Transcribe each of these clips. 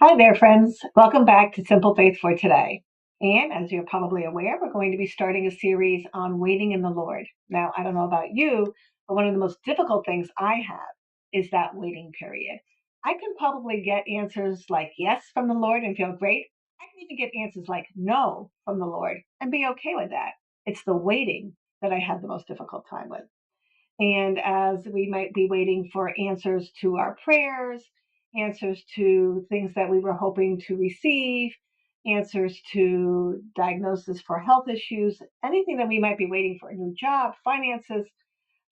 Hi there, friends. Welcome back to Simple Faith for today. And as you're probably aware, we're going to be starting a series on waiting in the Lord. Now, I don't know about you, but one of the most difficult things I have is that waiting period. I can probably get answers like yes from the Lord and feel great. I can even get answers like no from the Lord and be okay with that. It's the waiting that I have the most difficult time with. And as we might be waiting for answers to our prayers, answers to things that we were hoping to receive, answers to diagnosis for health issues, anything that we might be waiting for, a new job, finances,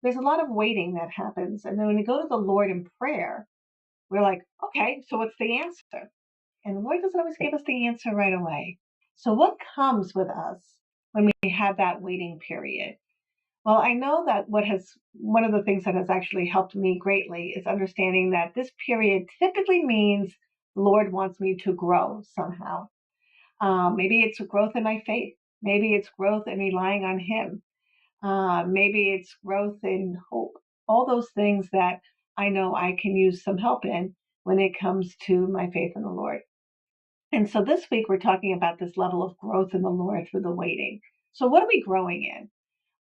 there's a lot of waiting that happens. And then when we go to the Lord in prayer, we're like, okay, so what's the answer? And the Lord doesn't always give us the answer right away. So what comes with us when we have that waiting period? Well, I know that one of the things that has actually helped me greatly is understanding that this period typically means the Lord wants me to grow somehow. Maybe it's a growth in my faith. Maybe it's growth in relying on Him. Maybe it's growth in hope. All those things that I know I can use some help in when it comes to my faith in the Lord. And so this week we're talking about this level of growth in the Lord through the waiting. So what are we growing in?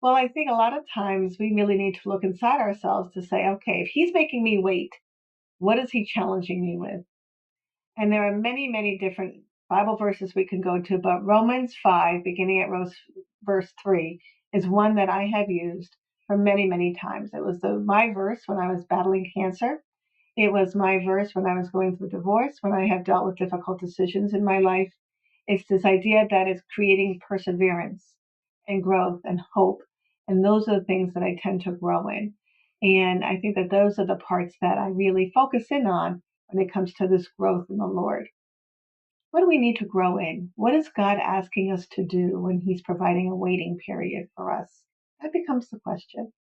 Well, I think a lot of times we really need to look inside ourselves to say, okay, if he's making me wait, what is he challenging me with? And there are many, many different Bible verses we can go to, but Romans 5, beginning at verse 3, is one that I have used for many, many times. It was my verse when I was battling cancer. It was my verse when I was going through divorce, when I have dealt with difficult decisions in my life. It's this idea that it's creating perseverance and growth and hope. And those are the things that I tend to grow in. And I think that those are the parts that I really focus in on when it comes to this growth in the Lord. What do we need to grow in? What is God asking us to do when He's providing a waiting period for us? That becomes the question.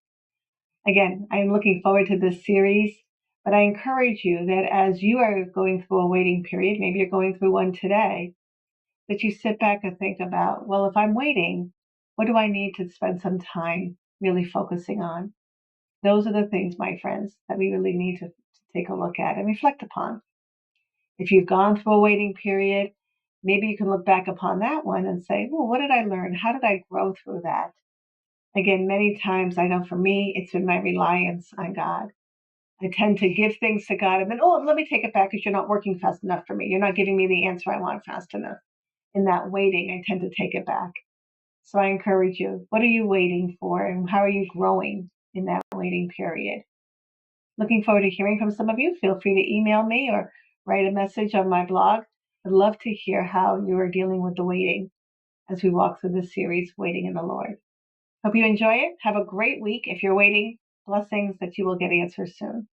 Again, I am looking forward to this series, but I encourage you that as you are going through a waiting period, maybe you're going through one today, that you sit back and think about, well, if I'm waiting, what do I need to spend some time really focusing on? Those are the things, my friends, that we really need to take a look at and reflect upon. If you've gone through a waiting period, maybe you can look back upon that one and say, well, what did I learn? How did I grow through that? Again, many times I know for me, it's been my reliance on God. I tend to give things to God and then, oh, let me take it back because you're not working fast enough for me. You're not giving me the answer I want fast enough. In that waiting, I tend to take it back. So I encourage you, what are you waiting for and how are you growing in that waiting period? Looking forward to hearing from some of you. Feel free to email me or write a message on my blog. I'd love to hear how you are dealing with the waiting as we walk through this series, Waiting in the Lord. Hope you enjoy it. Have a great week. If you're waiting, blessings that you will get answers soon.